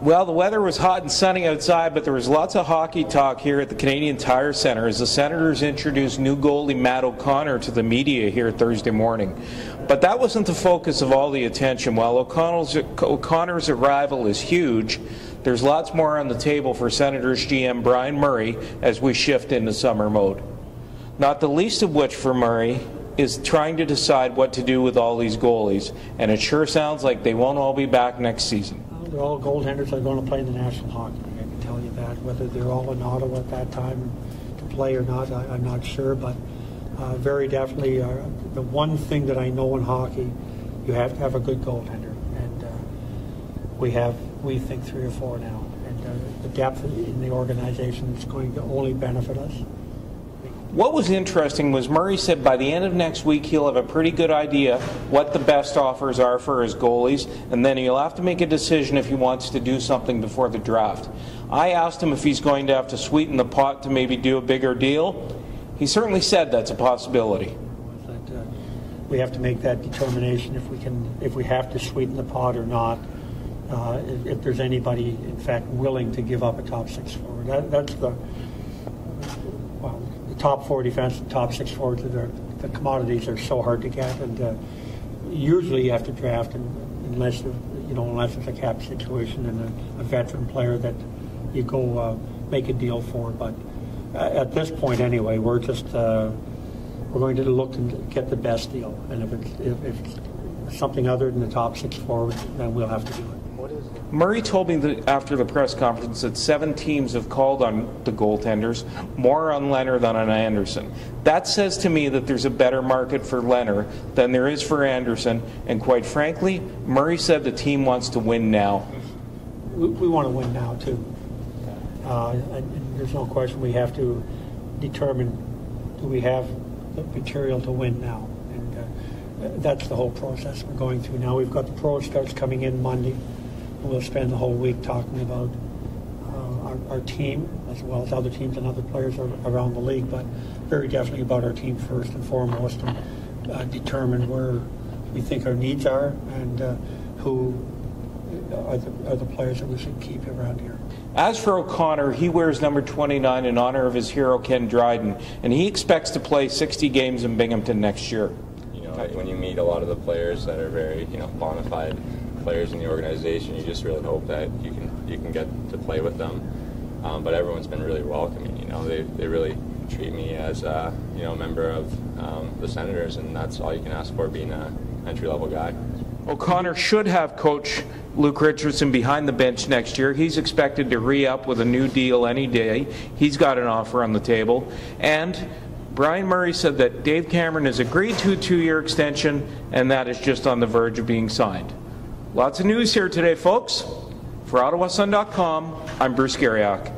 Well, the weather was hot and sunny outside, but there was lots of hockey talk here at the Canadian Tire Centre as the Senators introduced new goalie Matt O'Connor to the media here Thursday morning. But that wasn't the focus of all the attention. While O'Connor's arrival is huge, there's lots more on the table for Senators GM Brian Murray as we shift into summer mode. Not the least of which for Murray is trying to decide what to do with all these goalies, and it sure sounds like they won't all be back next season. They're all goaltenders that are going to play in the National Hockey League, I can tell you that. Whether they're all in Ottawa at that time to play or not, I'm not sure, but very definitely the one thing that I know in hockey, you have to have a good goaltender, and we think 3 or 4 now, and the depth in the organization is going to only benefit us. What was interesting was Murray said by the end of next week he'll have a pretty good idea what the best offers are for his goalies, and then he'll have to make a decision if he wants to do something before the draft. I asked him if he's going to have to sweeten the pot to maybe do a bigger deal. He certainly said that's a possibility. We have to make that determination if we have to sweeten the pot or not. If there's anybody, in fact, willing to give up a top 6 forward. That's the top 4 defense and top 6 forwards. The commodities are so hard to get, and usually you have to draft unless it's a cap situation and a veteran player that you go make a deal for. But at this point, anyway, we're going to look and get the best deal. And if it's something other than the top 6 forwards, then we'll have to do it. Murray told me that after the press conference that 7 teams have called on the goaltenders, more on Leonard than on Anderson. That says to me that there's a better market for Leonard than there is for Anderson, and quite frankly, Murray said the team wants to win now. We want to win now, too. And there's no question we have to determine, do we have the material to win now? And that's the whole process we're going through now. We've got the pro starts coming in Monday. We'll spend the whole week talking about our team as well as other teams and other players around the league, but very definitely about our team first and foremost, and determine where we think our needs are and who are the players that we should keep around here. As for O'Connor, he wears number 29 in honor of his hero Ken Dryden, and he expects to play 60 games in Binghamton next year. You know, when you meet a lot of the players that are very, bona fide players in the organization, you just really hope that you can get to play with them. But everyone's been really welcoming. They really treat me as a member of the Senators, and that's all you can ask for, being an entry-level guy. O'Connor should have coach Luke Richardson behind the bench next year. He's expected to re-up with a new deal any day. He's got an offer on the table. And Brian Murray said that Dave Cameron has agreed to a 2-year extension, and that is just on the verge of being signed. Lots of news here today, folks. For OttawaSun.com, I'm Bruce Garriock.